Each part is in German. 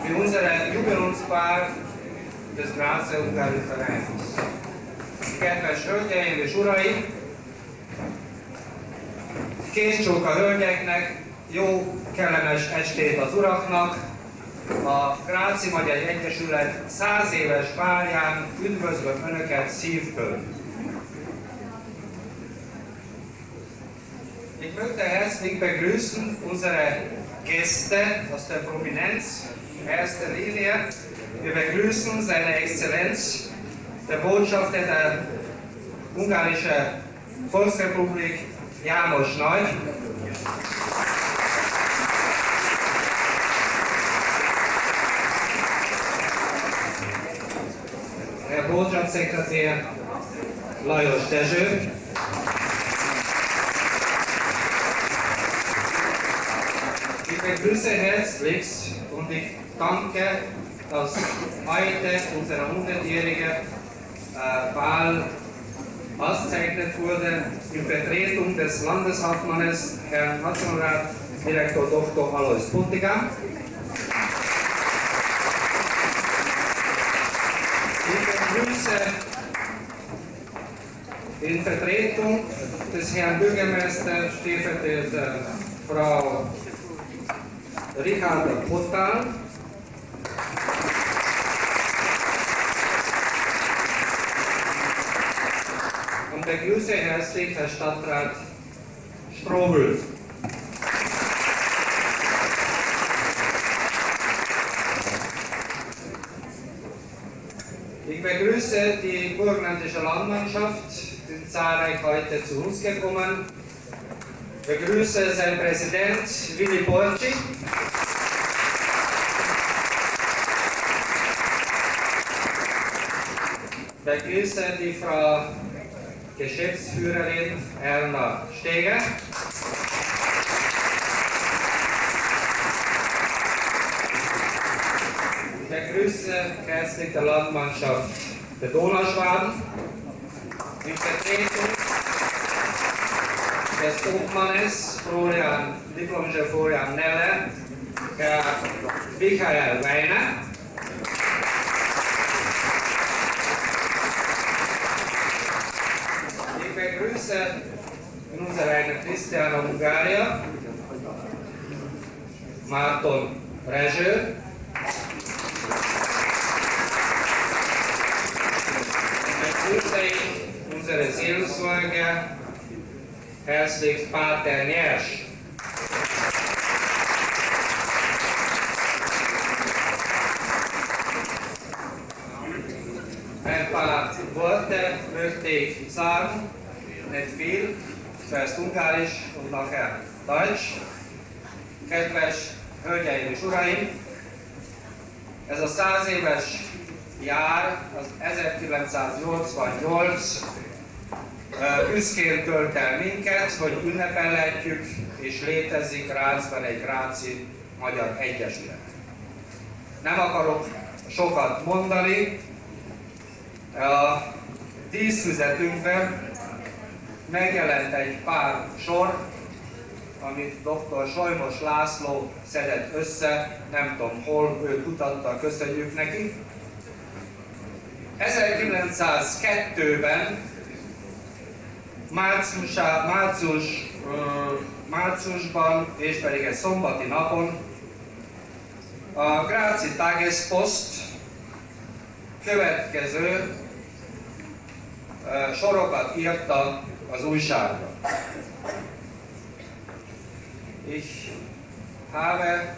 Für unsere Jubiläumspaar des Grazer Ungarn Vereins. Kedves hölgyeim és uraim! Készcsók a hölgyeknek, jó, kellemes estét az uraknak! A Gráci Magyar Egyesület 100 éves párján üdvözlöm Önöket szívből! Ich möchte herzlich begrüßen unsere Gäste aus der Prominenz. In erster Linie, wir begrüßen seine Exzellenz, der Botschafter der Ungarischen Volksrepublik, János Nagy. Herr Botschaftssekretär Lajos Dezső. Ich begrüße herzlichst und ich danke, dass heute unsere 100-jährige Wahl ausgezeichnet wurde in Vertretung des Landeshauptmannes, Herrn Nationalratdirektor Dr. Alois Puntigam. Ich begrüße in Vertretung des Herrn Bürgermeisters, stellvertretend Frau Richard Pottal. Und begrüße herzlich Herr Stadtrat Strobl. Ich begrüße die burgenländische Landmannschaft, die sind zahlreich heute zu uns gekommen. Ich begrüße seinen Präsident Willi Borci. Ich begrüße die Frau Geschäftsführerin Erna Steger. Ich begrüße herzlich die Landmannschaft der Donauschwaben in Vertretung des Obmannes diplomischer Florian Nelle, Herr Michael Weiner. Ich begrüße in unserer Reihe Cristiano Ungaria, Márton Rezső, begrüße ich unsere Seelsorger, herzlichst Pater Nyers. Ein paar Worte möchte ich sagen, nicht viel, zuerst Ungarisch und nachher Deutsch. Kedves hölgyeim és uraim, ez a 100 éves jár, az 1988, büszkén tölt el minket, hogy ünnepelhetjük, és létezik Grazban egy Gráci Magyar Egyesület. Nem akarok sokat mondani, a díszfüzetünkben megjelent egy pár sor, amit dr. Solymos László szedett össze, nem tudom hol, ő kutatta, köszönjük neki. 1902-ben márciusban és pedig egy szombati napon a Gráci Tagespost következő sorokat írta az újságra. Ich habe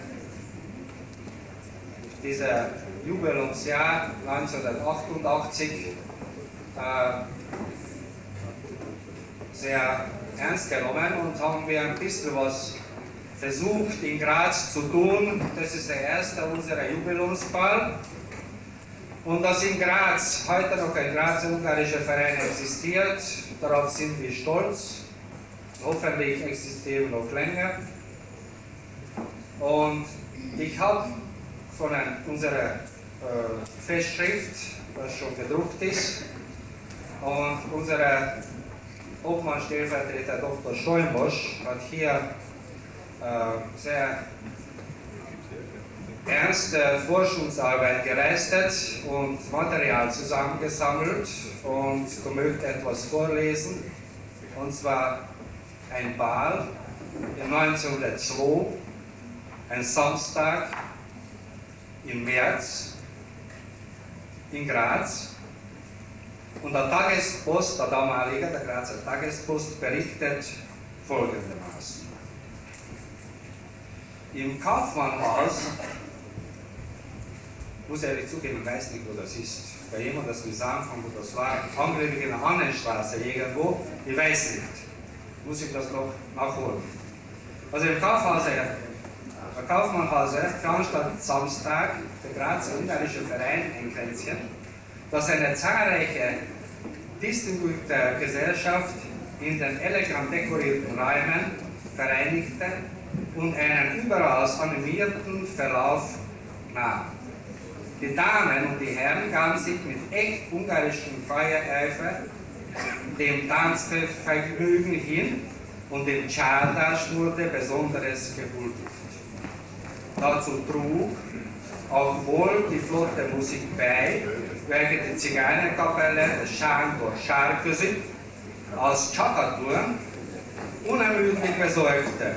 dieses Jubiläumsjahr 1988 sehr ernst genommen und haben wir ein bisschen was versucht in Graz zu tun. Das ist der erste unserer Jubiläumsball. Und dass in Graz heute noch ein Grazer ungarischer Verein existiert, darauf sind wir stolz. Hoffentlich existieren noch länger. Und ich habe von unserer Festschrift, was schon gedruckt ist, und unser Obmann-Stellvertreter Dr. Schoenbosch hat hier sehr ernste Forschungsarbeit geleistet und Material zusammengesammelt, und ich möchte etwas vorlesen, und zwar ein Ball im 1902, ein Samstag im März in Graz, und der Tagespost, der damalige, der Grazer Tagespost, berichtet folgendermaßen. Im Kaufmannhaus, muss ehrlich zugeben, ich weiß nicht, wo das ist. Bei jemandem, das mir sagen kann, wo das war, angeblich in der Annenstraße irgendwo, ich weiß nicht. Muss ich das noch nachholen. Also im Kaufmannhaus veranstaltet Samstag der Grazer Ungarische Verein ein Kränzchen, das eine zahlreiche distinguierte Gesellschaft in den elegant dekorierten Räumen vereinigte und einen überaus animierten Verlauf nahm. Die Damen und die Herren gaben sich mit echt ungarischem Feuereifer dem Tanzvergnügen hin, und dem Csárdas wurde besonderes gehuldigt. Dazu trug auch wohl die flotte Musik bei, welche die Zigeunerkapelle des Sándor Sárközi aus Csakathurn unermüdlich besorgte.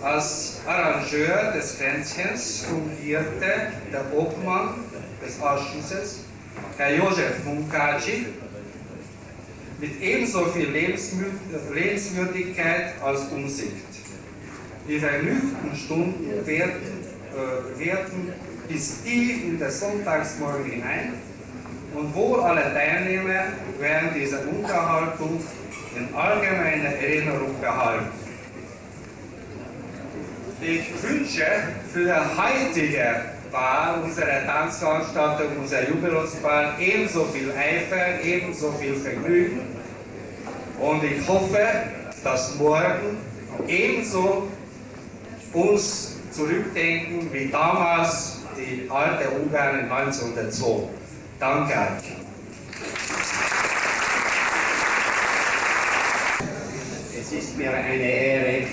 Als Arrangeur des Kränzchens fungierte der Obmann des Ausschusses, Herr József Munkácsy, mit ebenso viel Lebenswürdigkeit als Umsicht. Die vergnügten Stunden währten bis tief in den Sonntagsmorgen hinein, und wohl alle Teilnehmer werden diese Unterhaltung in allgemeiner Erinnerung behalten. Ich wünsche für die heutige Ball, unsere Tanzveranstaltung, unser Jubiläumsball, ebenso viel Eifer, ebenso viel Vergnügen, und ich hoffe, dass morgen ebenso uns zurückdenken wie damals die alte Ungarn 1902. Danke euch. Es ist mir eine Ehre,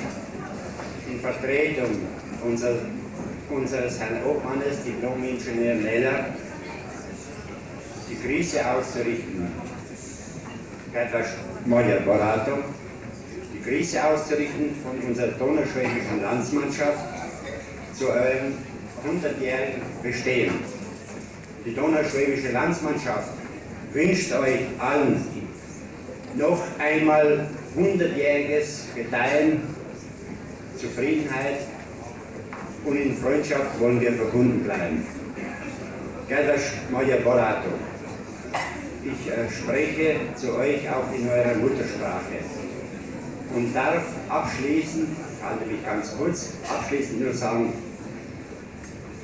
in Vertretung unseres Herrn Obmannes, Diplom-Ingenieur Neller, die Grüße auszurichten. Kedves Magyar Barátok, die Grüße auszurichten von unserer donauschwäbischen Landsmannschaft zu eurem 100-jährigen Bestehen. Die donauschwäbische Landsmannschaft wünscht euch allen noch einmal 100-jähriges Gedeihen, Zufriedenheit, und in Freundschaft wollen wir verbunden bleiben. Kedves Magyar Barátok, ich spreche zu euch auch in eurer Muttersprache und darf abschließend, ich halte mich ganz kurz, abschließend nur sagen,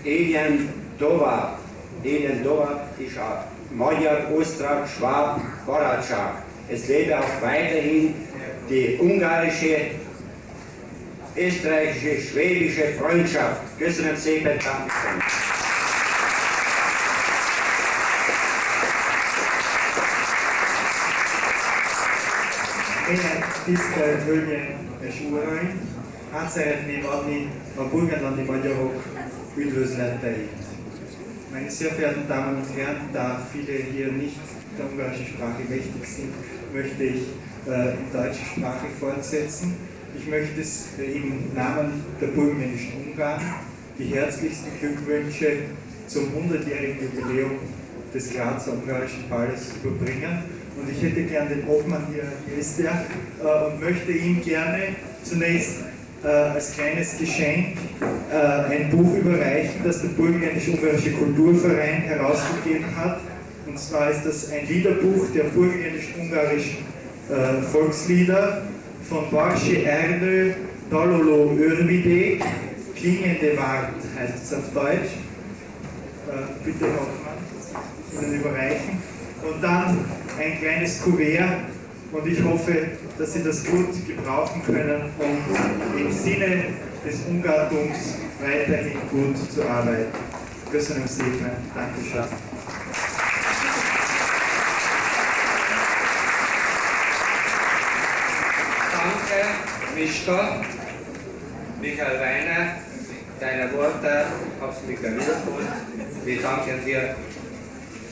Éljen tovább ist a magyar-osztrák-schwab barátság. Es lebe auch weiterhin die ungarische, österreichische, schwäbische Freundschaft. Köszönöm szépen, Dankeschön. Én tisztelt Hölgyeim és Uraim, át szeretném adni a burgenlandi magyarok üdvözleteit. Meine sehr verehrten Damen und Herren, da viele hier nicht der ungarischen Sprache mächtig sind, möchte ich in deutscher Sprache fortsetzen. Ich möchte es im Namen der burgenländischen Ungarn die herzlichsten Glückwünsche zum 100-jährigen Jubiläum des Grazer Ungarischen Balles überbringen. Und ich hätte gern den Obmann hier, hier ist er, und möchte ihm gerne zunächst als kleines Geschenk ein Buch überreichen, das der Burgenländisch-Ungarische Kulturverein herausgegeben hat. Und zwar ist das ein Liederbuch der burgenländisch-ungarischen Volkslieder von Borsi Erdő, Daloló Örvidék, klingende Wald heißt es auf Deutsch. bitte Hoffmann Ihnen überreichen. Und dann ein kleines Kuvert und ich hoffe, dass Sie das gut gebrauchen können, um im Sinne des Ungartums weiterhin gut zu arbeiten. Köszönöm szépen, Dankeschön. Danke, Mischka, Michael Weiner, deine Worte haben mich berührt und wir danken dir,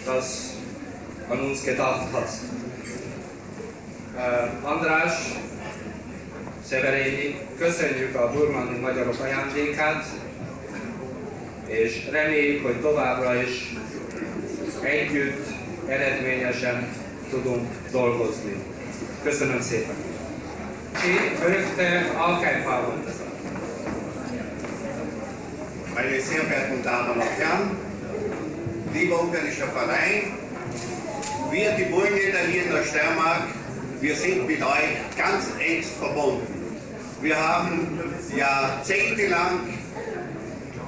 dass du an uns gedacht hast. András, Severini, köszönjük a burmani magyarok ajándékát, és reméljük, hogy továbbra is együtt, eredményesen tudunk dolgozni. Köszönöm szépen! Meine sehr verehrten Damen und Herren, lieber ungarischer Verein, wir, die Burgenländer hier in der Steiermark, wir sind mit euch ganz eng verbunden. Wir haben jahrzehntelang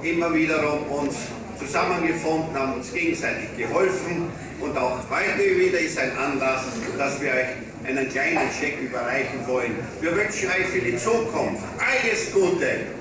immer wiederum uns zusammengefunden, haben uns gegenseitig geholfen und auch heute wieder ist ein Anlass, dass wir euch einen kleinen Scheck überreichen wollen. Wir wünschen euch für die Zukunft alles Gute.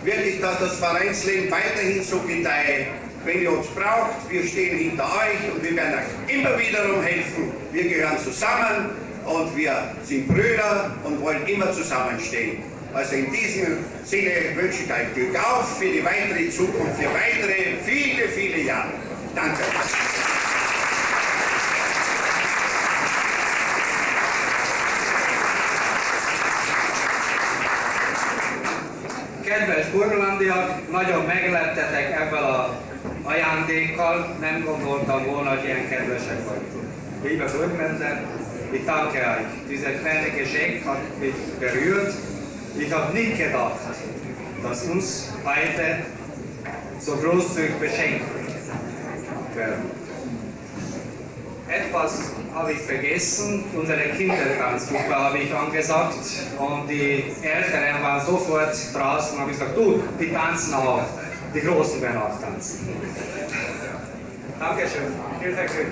Wirklich, dass das Vereinsleben weiterhin so gedeiht. Wenn ihr uns braucht, wir stehen hinter euch und wir werden euch immer wiederum helfen. Wir gehören zusammen und wir sind Brüder und wollen immer zusammenstehen. Also in diesem Sinne wünsche ich euch Glück auf für die weitere Zukunft, für weitere viele, viele Jahre. Danke. Kedves burgenlandiak, nagyon megleptetek ebből az ajándékkal, nem gondoltam volna, hogy ilyen kedvesek vagytok. Liebe Burgenländer, ich danke euch. Dieser kleine Geschenk hat mich berührt. Ich habe nicht gedacht, dass uns beide so großzügig beschenkt werden. Etwas habe ich vergessen, unsere Kindertanzgruppe habe ich angesagt und die Älteren waren sofort draußen und haben gesagt, du, die tanzen auch, die Großen werden auch tanzen. Dankeschön, viel Vergnügen.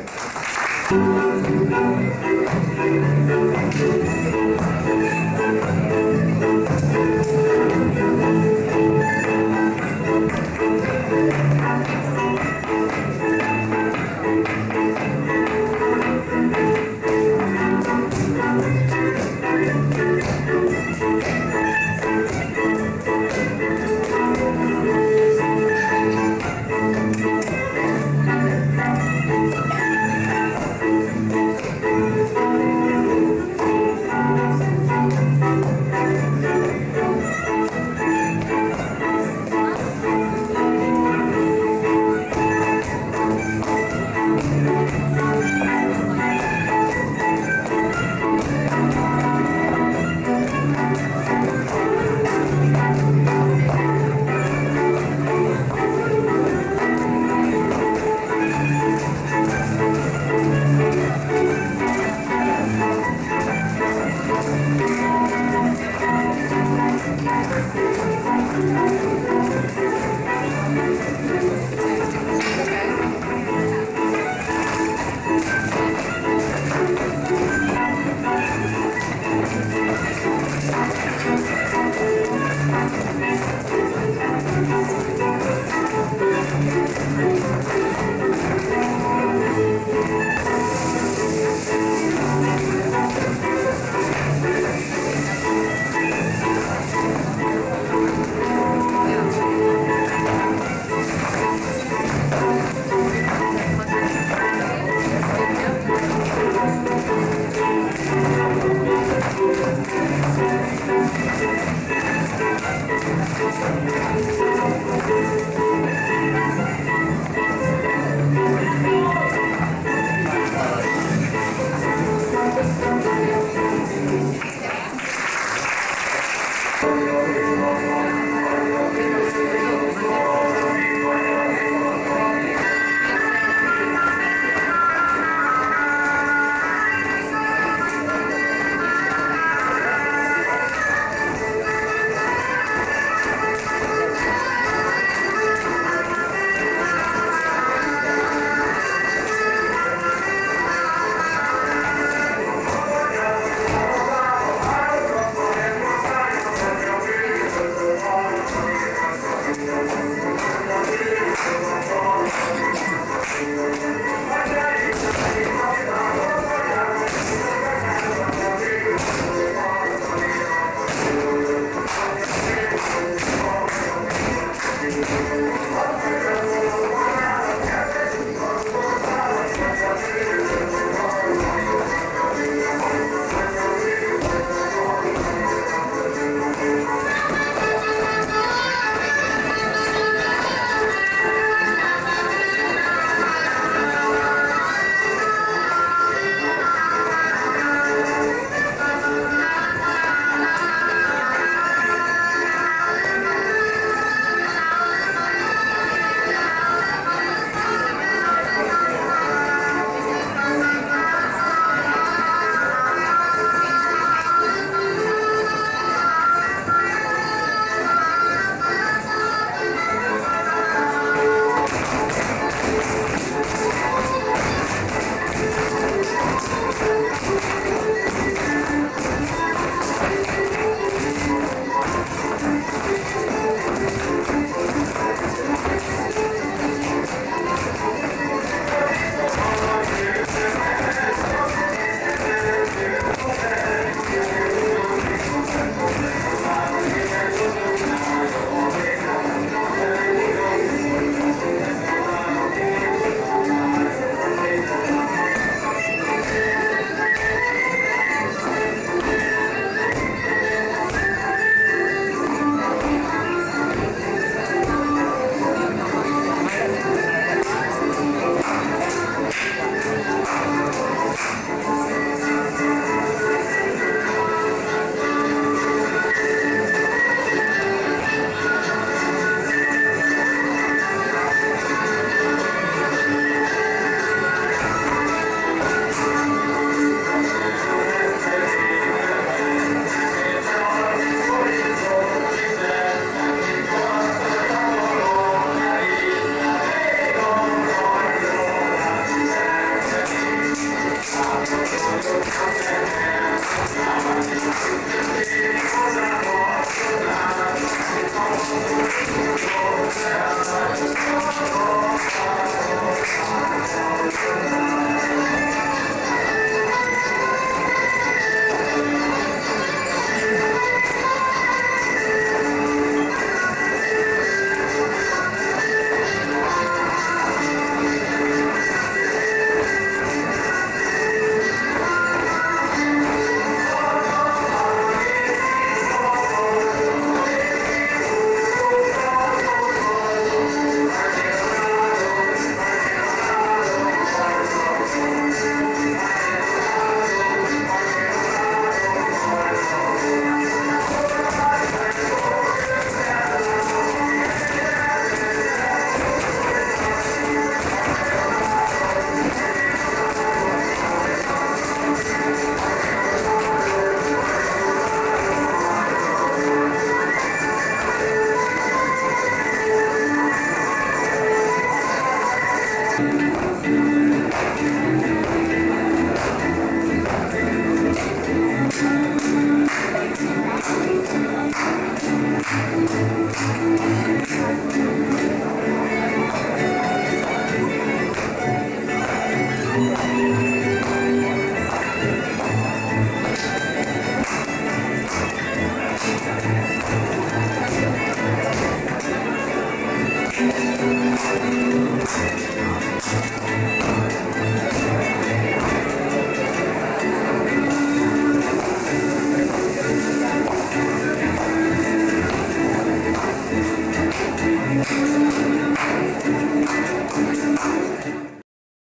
Thank you.